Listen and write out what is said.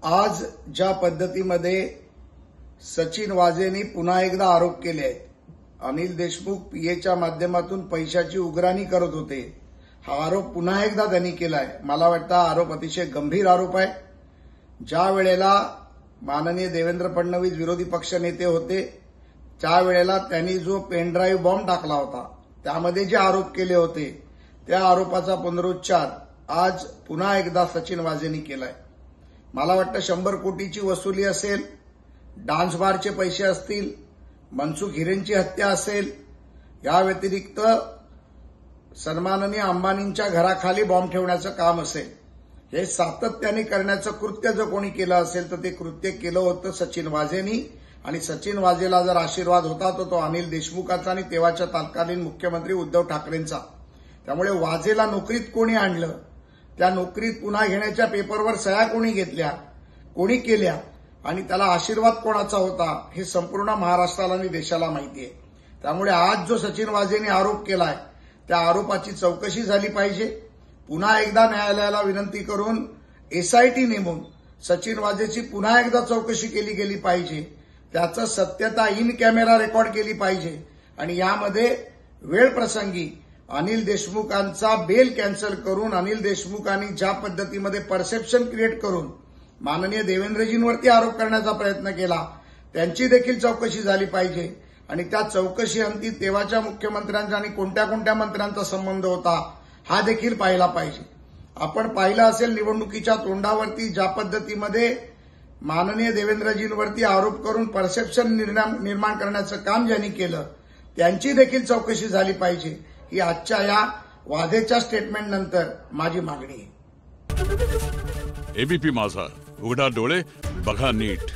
आज ज्या पद्धतीमध्ये सचिन वाझेंनी पुन्हा एकदा आरोप केले आहेत, अनिल देशमुख पीएच्या माध्यमातून पैशाची उघराणी करत होते, हा आरोप पुन्हा एकदा त्यांनी केलाय। मला वाटतं हा आरोप अतिशय गंभीर आरोप आहे। ज्या वेळेला माननीय देवेंद्र फडणवीस विरोधी पक्षनेते होते त्यावेळेला त्यांनी जो पेनड्राईव्ह बॉम्ब टाकला होता, त्यामध्ये जे आरोप केले होते त्या आरोपाचा पुनरुच्चार आज पुन्हा एकदा सचिन वाझेंनी केलाय। मला वाटतं 100 कोटीची वसुली असेल, डान्स बारचे पैसे असतील, मनसुख हिरेंची हत्या असेल, या व्यतिरिक्त सन्माननीय अंबानींच्या घराखाली बॉम्ब ठेवण्याचं काम असेल, हे सातत्याने करण्याचं कृत्य जर कोणी केलं असेल तर ते कृत्य केलं होतं सचिन वाझेंनी। आणि सचिन वाझेला जर आशीर्वाद होता तर तो अनिल देशमुखाचा आणि तेव्हाच्या तत्कालीन मुख्यमंत्री उद्धव ठाकरेंचा। त्यामुळे वाझेला नोकरीत कोणी आणलं, त्या नोकरीत पुन्हा घेण्याच्या पेपरवर सह्या कोणी घेतल्या, कोणी केल्या आणि त्याला आशीर्वाद कोणाचा होता हे संपूर्ण महाराष्ट्राला आणि देशाला माहिती आहे। त्यामुळे आज जो सचिन वाझेंनी आरोप केलाय त्या आरोपाची चौकशी झाली पाहिजे। पुन्हा एकदा न्यायालयाला विनंती करून एसआयटी नेमून सचिन वाझेची पुन्हा एकदा चौकशी केली गेली पाहिजे, त्याचं सत्यता इन कॅमेरा रेकॉर्ड केली पाहिजे आणि यामध्ये वेळ प्रसंगी अनिल देशमुखांचा बेल कॅन्सल करून अनिल देशमुखांनी ज्या पद्धतीमध्ये परसेप्शन क्रिएट करून माननीय देवेंद्रजींवरती आरोप करण्याचा प्रयत्न केला त्यांची देखील चौकशी झाली पाहिजे आणि त्या चौकशी अंती तेव्हाच्या मुख्यमंत्र्यांचा आणि कोणत्या कोणत्या मंत्र्यांचा संबंध होता हा देखील पाहिला पाहिजे। आपण पाहिलं असेल निवडणुकीच्या तोंडावरती ज्या पद्धतीमध्ये माननीय देवेंद्रजींवरती आरोप करून परसेप्शन निर्माण करण्याचं काम ज्यांनी केलं त्यांची देखील चौकशी झाली पाहिजे, ही आजच्या या वाझेच्या स्टेटमेंटनंतर माझी मागणी आहे। एबीपी माझा, उघडा डोळे बघा नीट।